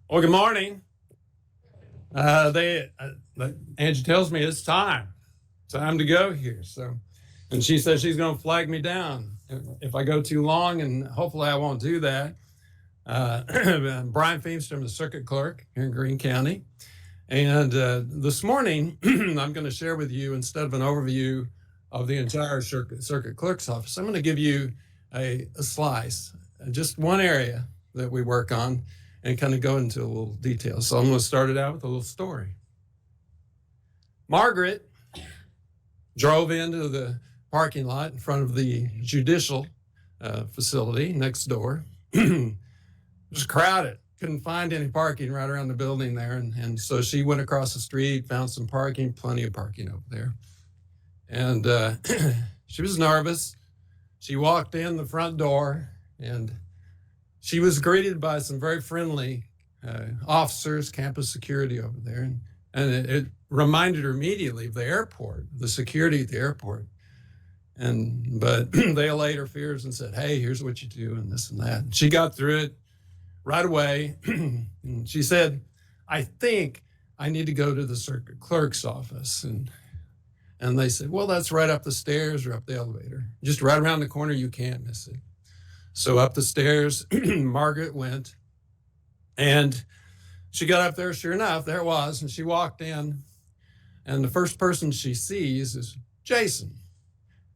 Well, good morning. Angie tells me it's time to go here. So, and she says she's going to flag me down if I go too long, and hopefully I won't do that. I'm Bryan Feemster, I'm the circuit clerk here in Greene County. And this morning, I'm going to share with you, instead of an overview of the entire circuit clerk's office, I'm going to give you a slice, just one area that we work on, and kind of go into a little detail. So I'm going to start it out with a little story. Margaret drove into the parking lot in front of the judicial facility next door. It was crowded. Couldn't find any parking right around the building there. And so she went across the street, found some parking, plenty of parking over there. And she was nervous. She walked in the front door, and she was greeted by some very friendly officers, campus security over there. And it reminded her immediately of the airport, the security at the airport. But they allayed her fears and said, hey, here's what you do and this and that. And she got through it right away. And she said, I think I need to go to the circuit clerk's office. And they said, well, that's right up the stairs or up the elevator. Just right around the corner, you can't miss it. So up the stairs, Margaret went, and she got up there. Sure enough, there it was. And she walked in, and the first person she sees is Jason.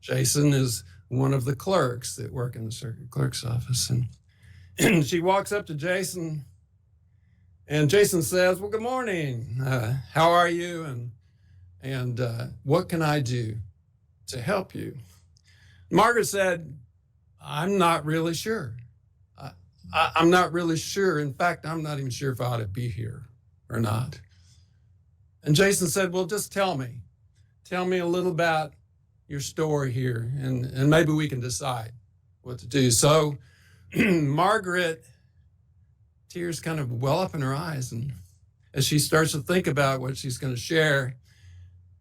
Jason is one of the clerks that work in the circuit clerk's office. And she walks up to Jason, and Jason says, well, good morning. How are you? And what can I do to help you? Margaret said, I'm not really sure. I'm not really sure. In fact, I'm not even sure if I ought to be here or not. And Jason said, well, just tell me. Tell me a little about your story here, and maybe we can decide what to do. So Margaret, tears kind of well up in her eyes, and as she starts to think about what she's going to share,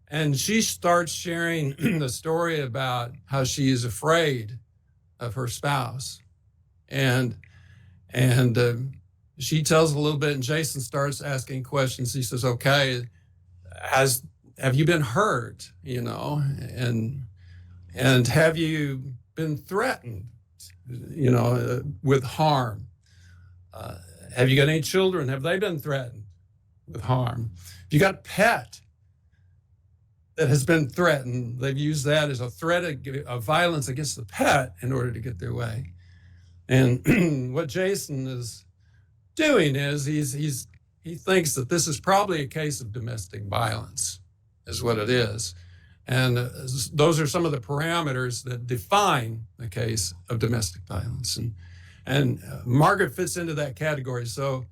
and she starts sharing the story about how she is afraid of her spouse. And she tells a little bit, and Jason starts asking questions. He says, okay, have you been hurt, and have you been threatened, with harm? Have you got any children? Have they been threatened with harm? Have you got a pet that has been threatened? They've used that as a threat of violence against the pet in order to get their way. And what Jason is doing is he thinks that this is probably a case of domestic violence, is what it is. And those are some of the parameters that define the case of domestic violence. And Margaret fits into that category. So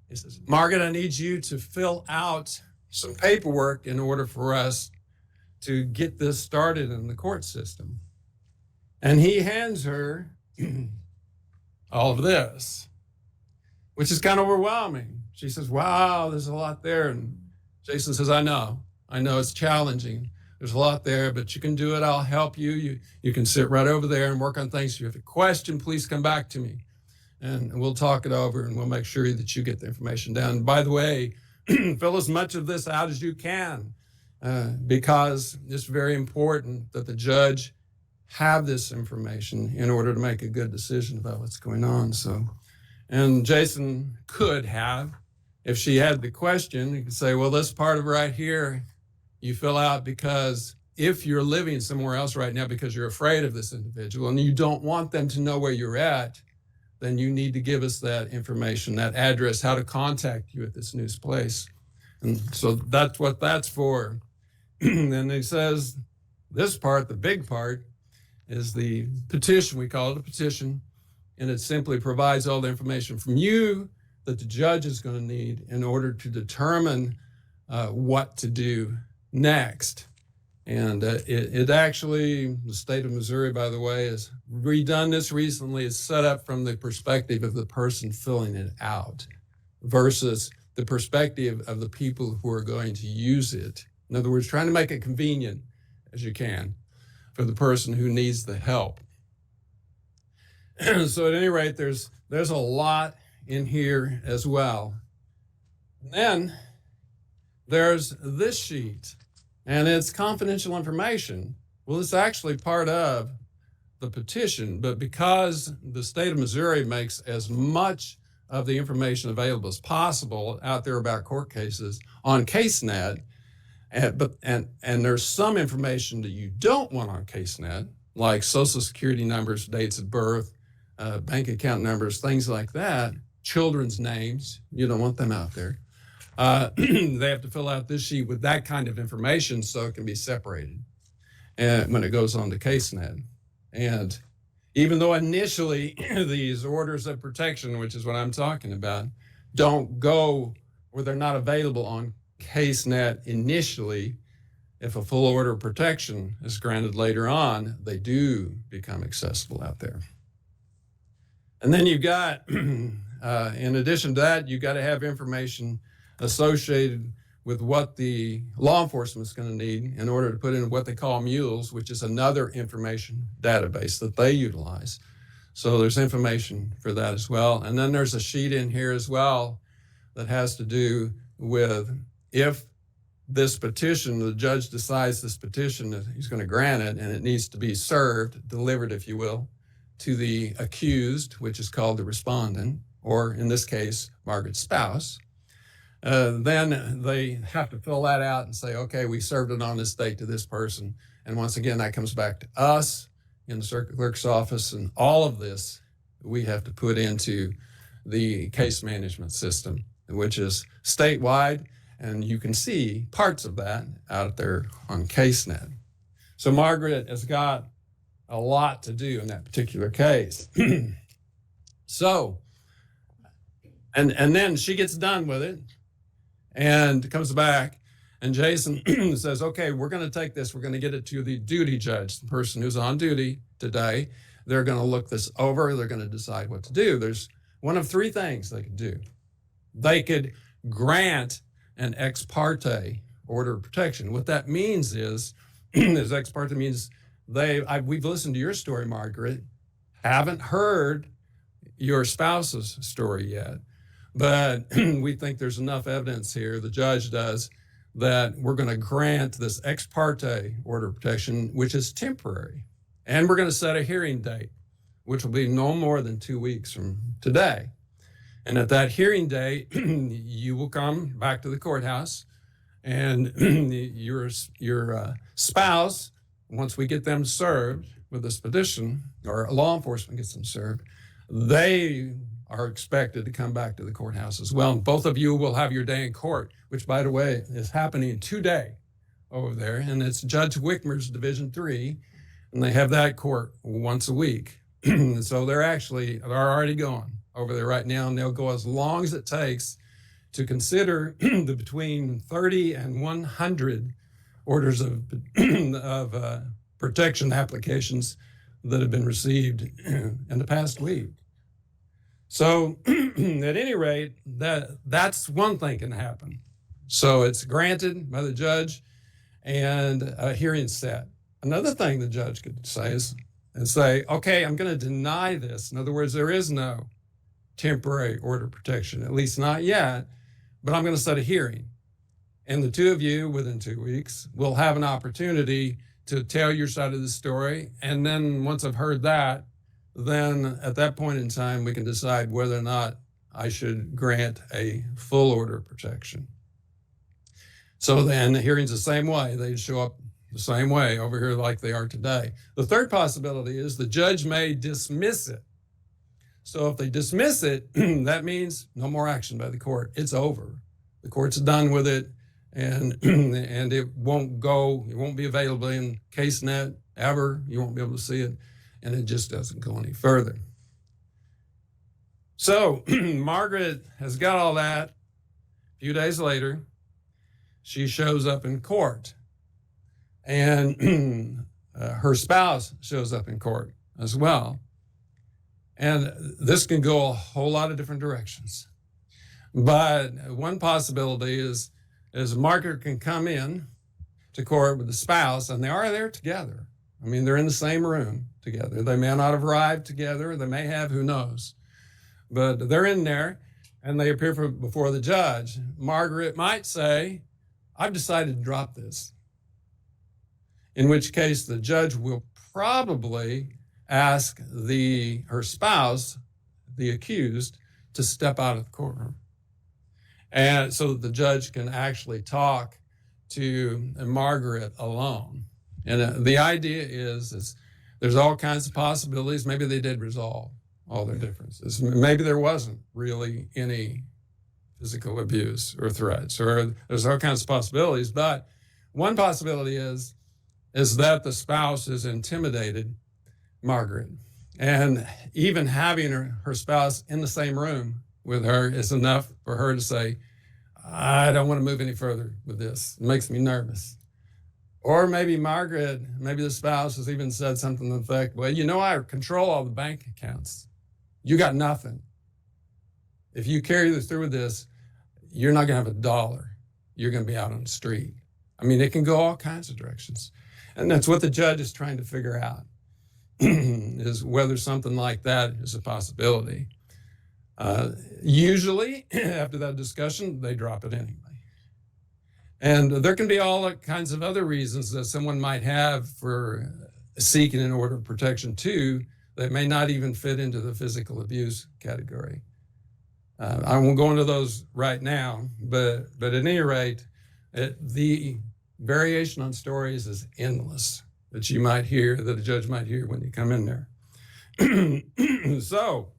he says, Margaret, I need you to fill out some paperwork in order for us to get this started in the court system. And he hands her all of this, which is kind of overwhelming. She says, wow, there's a lot there. And Jason says, I know it's challenging. There's a lot there, but you can do it. I'll help you. You can sit right over there and work on things. If you have a question, please come back to me, and we'll talk it over, and we'll make sure that you get the information down. And by the way, fill as much of this out as you can, because it's very important that the judge have this information in order to make a good decision about what's going on. So, and Jason could have, if she had the question, he could say, well, this part of right here, you fill out because if you're living somewhere else right now because you're afraid of this individual and you don't want them to know where you're at, then you need to give us that information, that address, how to contact you at this new place. And so that's what that's for. And he says, this part, the big part, is the petition. We call it a petition, and it simply provides all the information from you that the judge is going to need in order to determine what to do next. And it actually, the state of Missouri, by the way, has redone this recently. It's set up from the perspective of the person filling it out versus the perspective of the people who are going to use it. In other words, trying to make it convenient as you can for the person who needs the help. So at any rate, there's a lot in here as well. And then there's this sheet, and it's confidential information. Well, it's actually part of the petition, but because the state of Missouri makes as much of the information available as possible out there about court cases on CaseNet, and there's some information that you don't want on CaseNet, like Social Security numbers, dates of birth, bank account numbers, things like that, children's names, you don't want them out there. They have to fill out this sheet with that kind of information so it can be separated and when it goes on to CaseNet. And even though initially these orders of protection, which is what I'm talking about, don't go or they're not available on CaseNet initially, if a full order of protection is granted later on, they do become accessible out there. And then you've got, in addition to that, you've got to have information associated with what the law enforcement is going to need in order to put in what they call mules, which is another information database that they utilize. So there's information for that as well. And then there's a sheet in here as well that has to do with if this petition, the judge decides this petition, that he's going to grant it, and it needs to be served, delivered, if you will, to the accused, which is called the respondent, or in this case, Margaret's spouse. Then they have to fill that out and say, okay, we served it on this date to this person. And once again, that comes back to us in the circuit clerk's office. And all of this we have to put into the case management system, which is statewide. And you can see parts of that out there on CaseNet. So Margaret has got a lot to do in that particular case. So, and then she gets done with it and comes back, and Jason says, okay, we're going to take this, we're going to get it to the duty judge, the person who's on duty today. They're going to look this over, they're going to decide what to do. There's one of three things they could do. They could grant an ex parte order of protection. What that means is ex parte means we've listened to your story, Margaret, haven't heard your spouse's story yet, but we think there's enough evidence here, the judge does, that we're going to grant this ex parte order of protection, which is temporary. And we're going to set a hearing date, which will be no more than 2 weeks from today. And at that hearing date, you will come back to the courthouse, and your spouse, once we get them served with this petition, or law enforcement gets them served, they are expected to come back to the courthouse as well. And both of you will have your day in court, which, by the way, is happening today over there. And it's Judge Wickmer's Division 3, and they have that court once a week. So they're already going over there right now, and they'll go as long as it takes to consider the between 30 and 100 orders of protection applications that have been received in the past week. So at any rate, that's one thing can happen. So it's granted by the judge and a hearing set. Another thing the judge could say is okay, I'm going to deny this. In other words, there is no temporary order of protection, at least not yet, but I'm going to set a hearing. And the two of you, within 2 weeks, will have an opportunity to tell your side of the story. And then once I've heard that, then at that point in time, we can decide whether or not I should grant a full order of protection. So then the hearing's the same way. They show up the same way over here like they are today. The third possibility is the judge may dismiss it. So if they dismiss it, that means no more action by the court. It's over. The court's done with it, and it won't be available in CaseNet ever. You won't be able to see it, and it just doesn't go any further. So Margaret has got all that. A few days later, she shows up in court, and her spouse shows up in court as well. And this can go a whole lot of different directions. But one possibility is Margaret can come in to court with the spouse, and they are there together. I mean, they're in the same room together. They may not have arrived together. They may have, who knows. but they're in there and they appear before the judge. Margaret might say, I've decided to drop this, in which case the judge will probably ask her spouse, the accused, to step out of the courtroom. And so that the judge can actually talk to Margaret alone. And the idea is there's all kinds of possibilities. Maybe they did resolve all their differences. Maybe there wasn't really any physical abuse or threats, or there's all kinds of possibilities. But one possibility is that the spouse has intimidated Margaret. And even having her spouse in the same room with her is enough for her to say, I don't want to move any further with this. It makes me nervous. Or maybe the spouse has even said something to the effect, well, I control all the bank accounts. You got nothing. If you carry this through with this, you're not going to have $1. You're going to be out on the street. I mean, it can go all kinds of directions. And that's what the judge is trying to figure out, is whether something like that is a possibility. Usually, after that discussion, they drop it anyway. And there can be all kinds of other reasons that someone might have for seeking an order of protection too, that may not even fit into the physical abuse category. I won't go into those right now, but at any rate, the variation on stories is endless that you might hear, that a judge might hear when you come in there. So,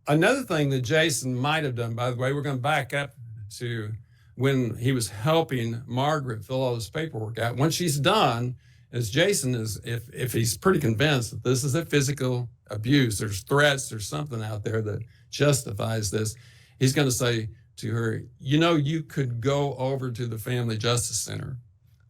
another thing that Jason might have done, by the way, we're going to back up to when he was helping Margaret fill all this paperwork out. Once she's done, as Jason is, if he's pretty convinced that this is a physical abuse, there's threats, there's something out there that justifies this, he's going to say to her, you could go over to the Family Justice Center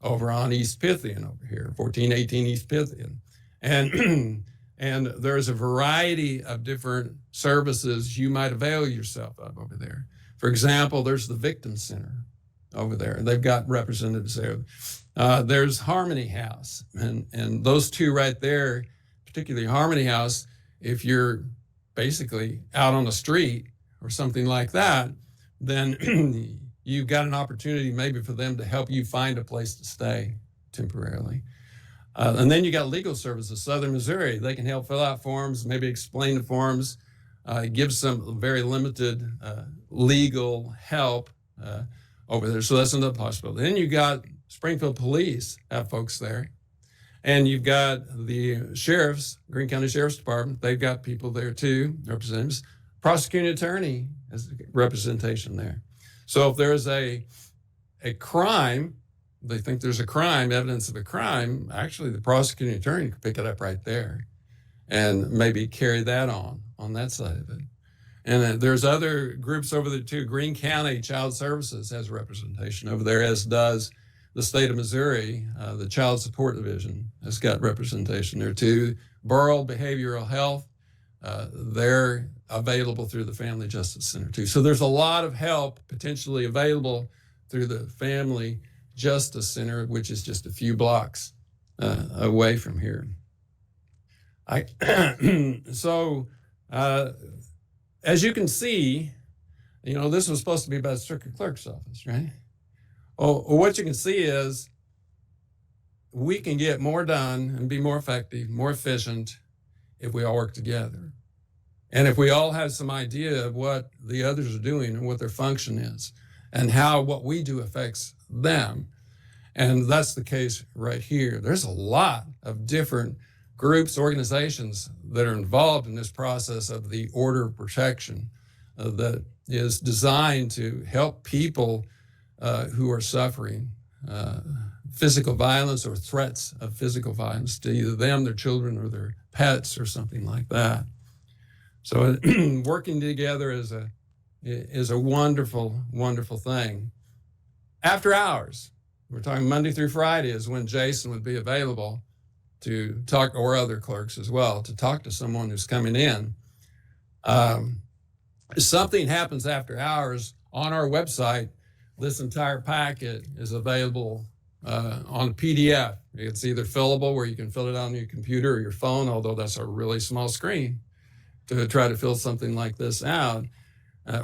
over on East Pythian over here, 1418 East Pythian. And there's a variety of different services you might avail yourself of over there. For example, there's the Victim Center over there. They've got representatives there. There's Harmony House. And those two right there, particularly Harmony House, if you're basically out on the street or something like that, then you've got an opportunity maybe for them to help you find a place to stay temporarily. And then you got Legal Services, Southern Missouri. They can help fill out forms, maybe explain the forms, give some very limited legal help over there. So that's another possibility. Then you got Springfield Police have folks there. And you've got the sheriffs, Greene County Sheriff's Department. They've got people there too, representatives. Prosecuting attorney has representation there. So if there's a crime, they think there's a crime, evidence of a crime, actually the prosecuting attorney could pick it up right there and maybe carry that on that side of it. And there's other groups over there too. Greene County Child Services has representation over there, as does the state of Missouri. The Child Support Division has got representation there too. Borough Behavioral Health, they're available through the Family Justice Center too. So there's a lot of help potentially available through the Family Justice Center, which is just a few blocks away from here. So as you can see, this was supposed to be about the circuit clerk's office, right? Well, what you can see is we can get more done and be more effective, more efficient if we all work together. And if we all have some idea of what the others are doing and what their function is and how what we do affects them. And that's the case right here. There's a lot of different groups, organizations that are involved in this process of the order of protection that is designed to help people who are suffering physical violence or threats of physical violence to either them, their children, or their pets or something like that. So working together is a wonderful, wonderful thing. After hours, we're talking Monday through Friday is when Jason would be available to talk, or other clerks as well, to talk to someone who's coming in. If something happens after hours, on our website, this entire packet is available on PDF. It's either fillable, where you can fill it on your computer or your phone, although that's a really small screen to try to fill something like this out,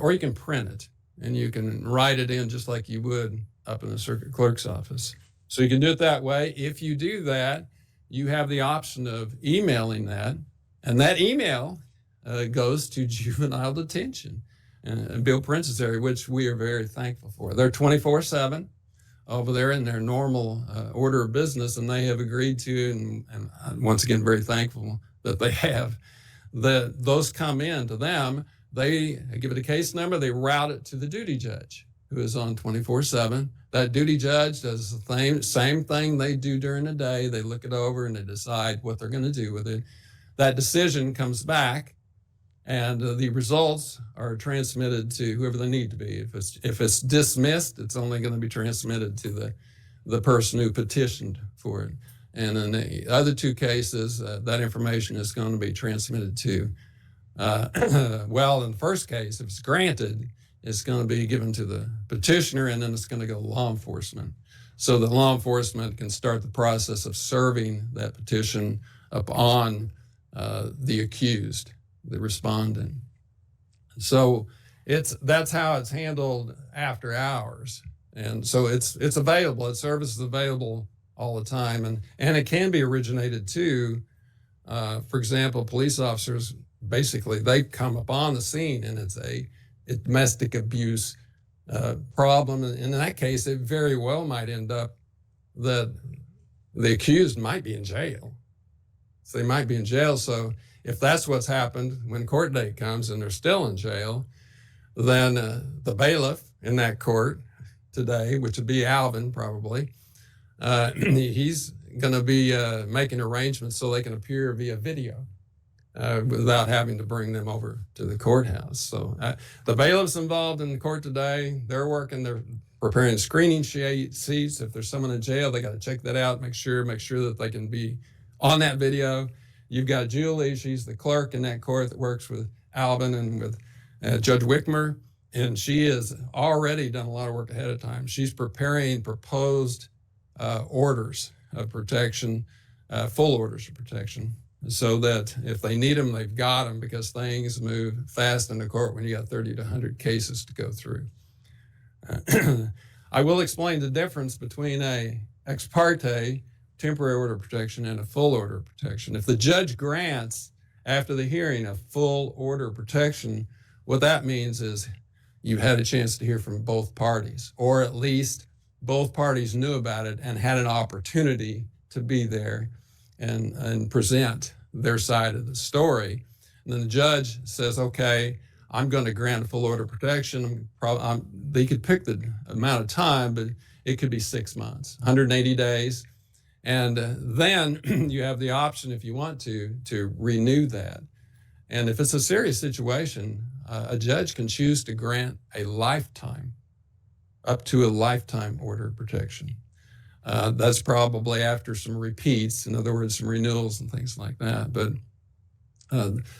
or you can print it and you can write it in just like you would up in the circuit clerk's office. So you can do it that way. If you do that, you have the option of emailing that, and that email goes to juvenile detention and Bill Prince's area, which we are very thankful for. They're 24/7 over there in their normal order of business, and they have agreed to, and once again, very thankful that they have, that those come in to them. They give it a case number, they route it to the duty judge, who is on 24/7. That duty judge does the same thing they do during the day. They look it over and they decide what they're going to do with it. That decision comes back, and the results are transmitted to whoever they need to be. If it's dismissed, it's only going to be transmitted to the person who petitioned for it. And in the other two cases, that information is going to be transmitted to, well, in the first case, if it's granted, it's going to be given to the petitioner, and then it's going to go to law enforcement. So that law enforcement can start the process of serving that petition upon the accused, the respondent. So that's how it's handled after hours. And so it's available. Its service is available all the time. And it can be originated too. For example, police officers, basically, they come upon the scene and it's a domestic abuse problem. And in that case, it very well might end up that the accused might be in jail. So they might be in jail. So if that's what's happened when court date comes and they're still in jail, then the bailiff in that court today, which would be Alvin probably, he's going to be making arrangements so they can appear via video without having to bring them over to the courthouse. So the bailiffs involved in the court today, they're preparing screening sheets. If there's someone in jail, they got to check that out, make sure that they can be on that video. You've got Julie, she's the clerk in that court that works with Alvin and with Judge Wickmer, and she has already done a lot of work ahead of time. She's preparing proposed orders of protection, full orders of protection, so that if they need them, they've got them, because things move fast in the court when you got 30 to 100 cases to go through. I will explain the difference between a ex parte temporary order of protection and a full order of protection. If the judge grants after the hearing a full order of protection, what that means is you had a chance to hear from both parties, or at least both parties knew about it and had an opportunity to be there and present their side of the story. And then the judge says, okay, I'm going to grant a full order of protection. They could pick the amount of time, but it could be 6 months, 180 days. And then you have the option, if you want to renew that. And if it's a serious situation, a judge can choose to grant a lifetime, up to a lifetime order of protection. That's probably after some repeats, in other words, some renewals and things like that. But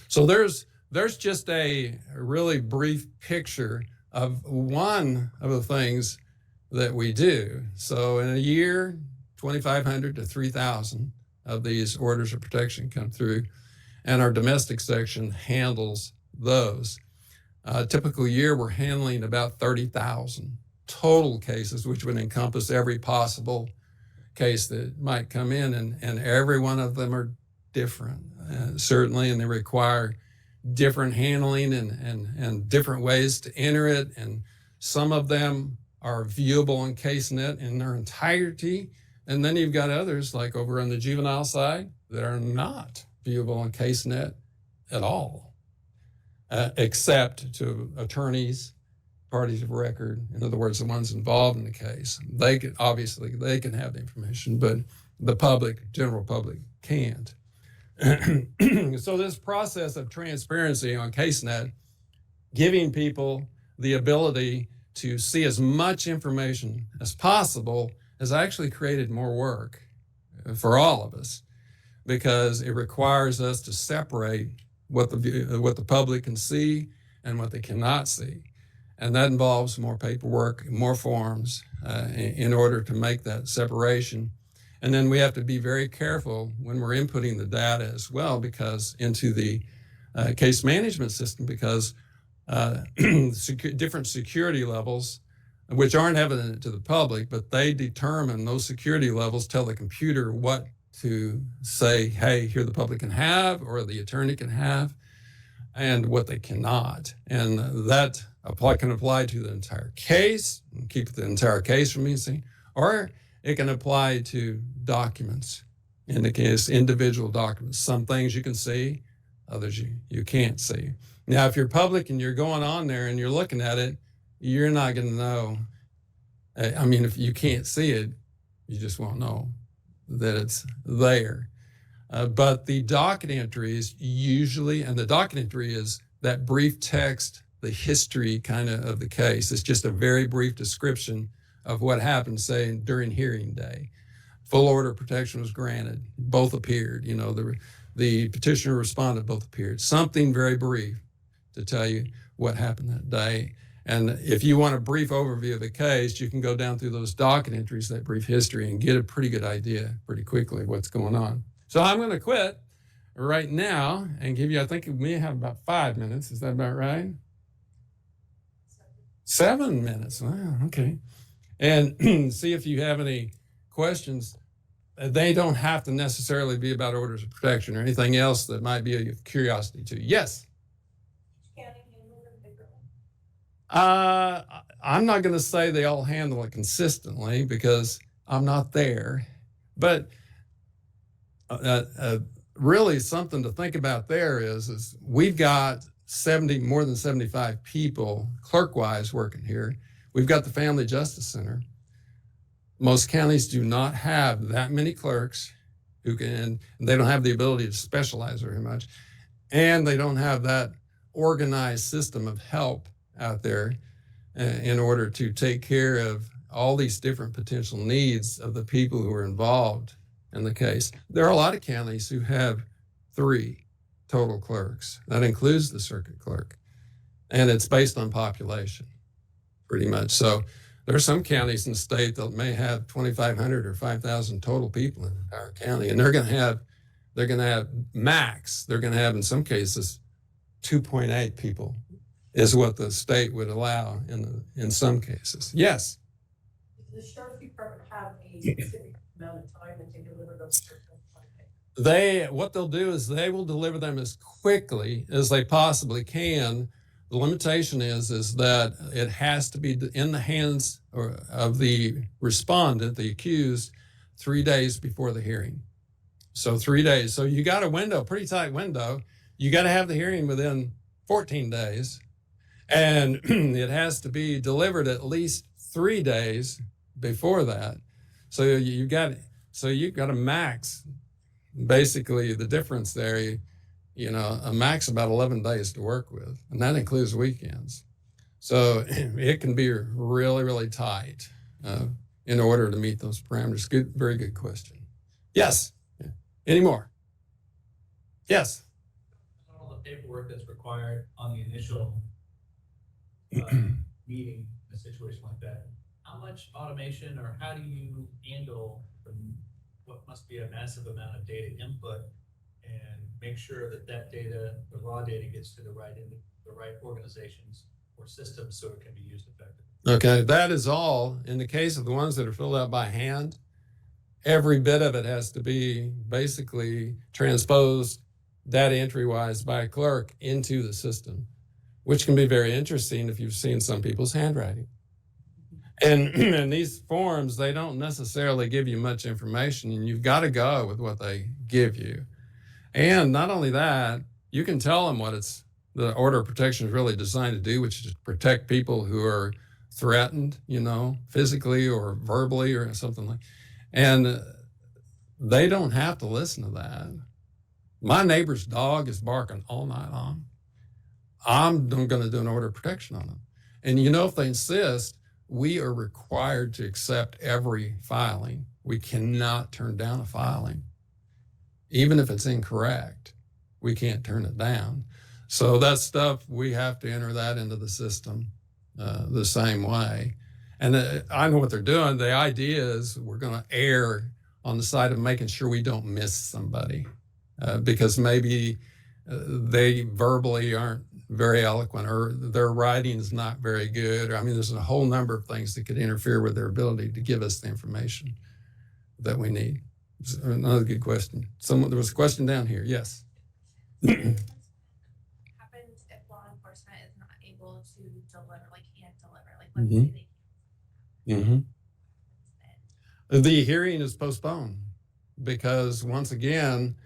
so there's just a really brief picture of one of the things that we do. So in a year, 2,500 to 3,000 of these orders of protection come through, and our domestic section handles those. A typical year, we're handling about 30,000 total cases, which would encompass every possible case that might come in, and every one of them are different, certainly, and they require different handling and different ways to enter it, and some of them are viewable on CaseNet in their entirety, and then you've got others, like over on the juvenile side, that are not viewable on CaseNet at all, except to attorneys, parties of record, in other words, the ones involved in the case. They can have the information, but the public, general public, can't. So this process of transparency on CaseNet, giving people the ability to see as much information as possible, has actually created more work for all of us, because it requires us to separate what the public can see and what they cannot see. And that involves more paperwork, more forms in order to make that separation. And then we have to be very careful when we're inputting the data as well, because into the case management system, because different security levels, which aren't evident to the public, but they determine, those security levels tell the computer what to say, hey, here the public can have, or the attorney can have, and what they cannot. And that can apply to the entire case, and keep the entire case from being seen, or it can apply to documents. In the case, individual documents. Some things you can see, others you can't see. Now, if you're public and you're going on there and you're looking at it, you're not going to know. I mean, if you can't see it, you just won't know that it's there. But the docket entries usually, and the docket entry is that brief text, the history kind of the case. It's just a very brief description of what happened, say, during hearing day. Full order of protection was granted. Both appeared. You know, the petitioner responded, both appeared. Something very brief to tell you what happened that day. And if you want a brief overview of the case, you can go down through those docket entries, that brief history, and get a pretty good idea pretty quickly what's going on. So I'm going to quit right now and give you, I think we may have about 5 minutes. Is that about right? 7 minutes. Wow, okay. And see if you have any questions. They don't have to necessarily be about orders of protection or anything else that might be of curiosity to you. Yes? I'm not going to say they all handle it consistently because I'm not there. But really something to think about there is we've got more than 75 people clerk-wise working here. We've got the Family Justice Center. Most counties do not have that many clerks who can, they don't have the ability to specialize very much. And they don't have that organized system of help out there in order to take care of all these different potential needs of the people who are involved in the case. There are a lot of counties who have 3 total clerks. That includes the circuit clerk. And it's based on population, pretty much. So there are some counties in the state that may have 2,500 or 5,000 total people in the entire county. And they're going to have max, they're going to have in some cases 2.8 people is what the state would allow in some cases. Yes? Does the sheriff's department have a specific amount of time that they deliver those? What they'll do is they will deliver them as quickly as they possibly can. The limitation is that it has to be in the hands of the respondent, the accused, 3 days before the hearing. So 3 days. So you got a window, pretty tight window. You got to have the hearing within 14 days. And it has to be delivered at least 3 days before that. So you've got a max, basically the difference there, a max about 11 days to work with, and that includes weekends. So it can be really, really tight in order to meet those parameters. Good, very good question. Yes. Any more? Yes. All the paperwork that's required on the initial meeting in a situation like that. How much automation, or how do you handle what must be a massive amount of data input and make sure that data, the raw data, gets to the right organizations or systems so it can be used effectively? Okay, that is all. In the case of the ones that are filled out by hand, every bit of it has to be basically transposed data entry wise by a clerk into the system, which can be very interesting if you've seen some people's handwriting. And these forms, they don't necessarily give you much information, and you've got to go with what they give you. And not only that, you can tell them what the order of protection is really designed to do, which is to protect people who are threatened, physically or verbally or something like. And they don't have to listen to that. My neighbor's dog is barking all night long. I'm going to do an order of protection on them. And if they insist, we are required to accept every filing. We cannot turn down a filing. Even if it's incorrect, we can't turn it down. So that stuff, we have to enter that into the system the same way. And I know what they're doing. The idea is we're going to err on the side of making sure we don't miss somebody, because maybe they verbally aren't very eloquent, or their writing is not very good. I mean, there's a whole number of things that could interfere with their ability to give us the information that we need. Another good question. There was a question down here. Yes. Happens if law enforcement is not able to deliver, like can't deliver, like let's say they Mm-hmm. The hearing is postponed because, once again,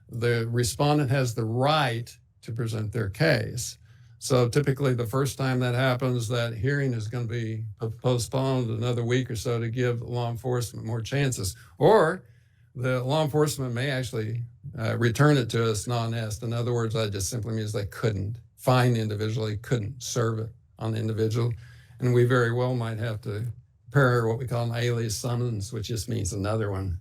the respondent has the right to present their case. So typically the first time that happens, that hearing is going to be postponed another week or so to give law enforcement more chances. Or the law enforcement may actually return it to us non-est. In other words, that just simply means they couldn't find the individual, they couldn't serve it on the individual. And we very well might have to prepare what we call an alias summons, which just means another one,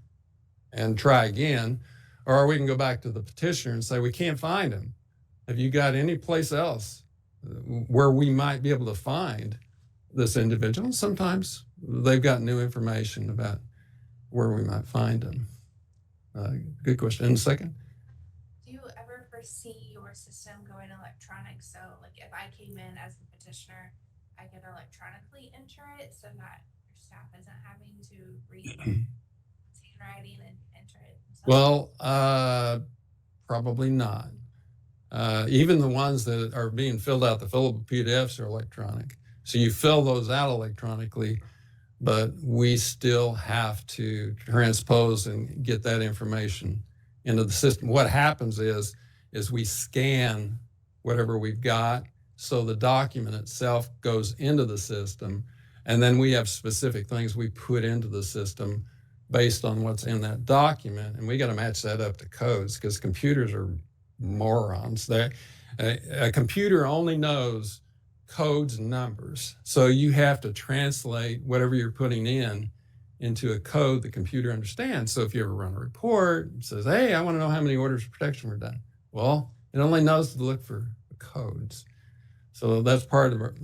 and try again. Or we can go back to the petitioner and say, we can't find him. Have you got any place else where we might be able to find this individual? Sometimes they've got new information about where we might find him. Good question. And second? Do you ever foresee your system going electronic? So like if I came in as the petitioner, I could electronically enter it so that your staff isn't having to read handwriting and enter it themselves? Well, probably not. Even the ones that are being filled out, the fillable PDFs are electronic. So you fill those out electronically, but we still have to transpose and get that information into the system. What happens is we scan whatever we've got, so the document itself goes into the system, and then we have specific things we put into the system based on what's in that document, and we got to match that up to codes, because computers are morons. A computer only knows codes and numbers, so you have to translate whatever you're putting in into a code the computer understands. So if you ever run a report, it says, hey, I want to know how many orders of protection were done. Well, it only knows to look for codes. So that's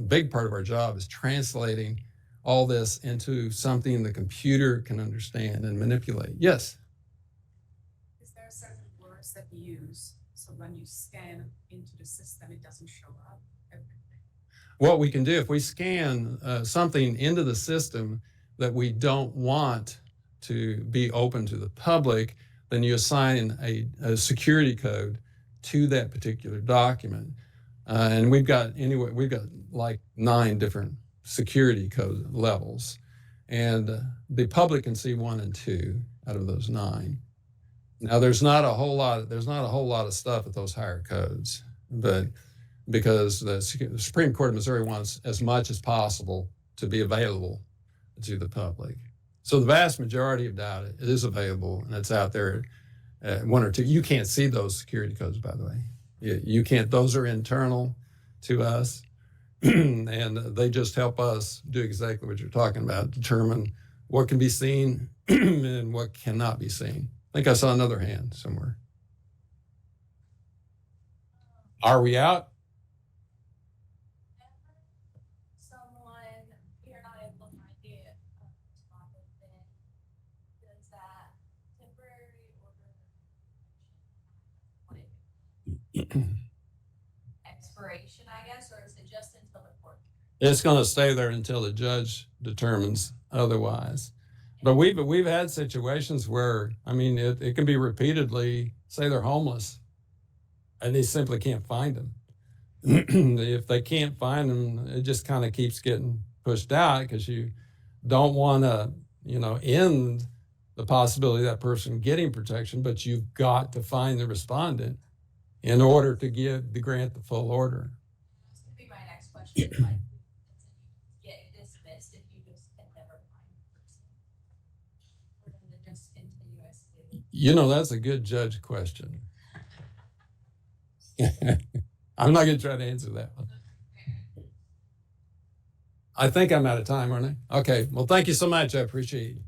big part of our job, is translating all this into something the computer can understand and manipulate. Yes? Is there certain words that you use, so when you scan into the system, it doesn't show up everything? What we can do, if we scan something into the system that we don't want to be open to the public, then you assign a security code to that particular document. And we've got like 9 different security code levels, and the public can see 1 and 2 out of those 9. Now there's not a whole lot of stuff at those higher codes, but because the Supreme Court of Missouri wants as much as possible to be available to the public. So the vast majority of data is available, and it's out there. 1 or 2. You can't see those security codes, by the way. You can't. Those are internal to us, and they just help us do exactly what you're talking about, determine what can be seen and what cannot be seen. I think I saw another hand somewhere. Are we out? Someone, you're not able to find it, then does that temporary order expiration, I guess, or is it just until the court? It's going to stay there until the judge determines otherwise. But we've had situations where, I mean, it can be repeatedly, say they're homeless, and they simply can't find them. If they can't find them, it just kind of keeps getting pushed out, because you don't want to, end the possibility of that person getting protection, but you've got to find the respondent in order to grant the full order. This could be my next question. Like, get dismissed if you just can never find the person, or does it just continue? That's a good judge question. I'm not going to try to answer that one. I think I'm out of time, aren't I? Okay. Well, thank you so much. I appreciate you.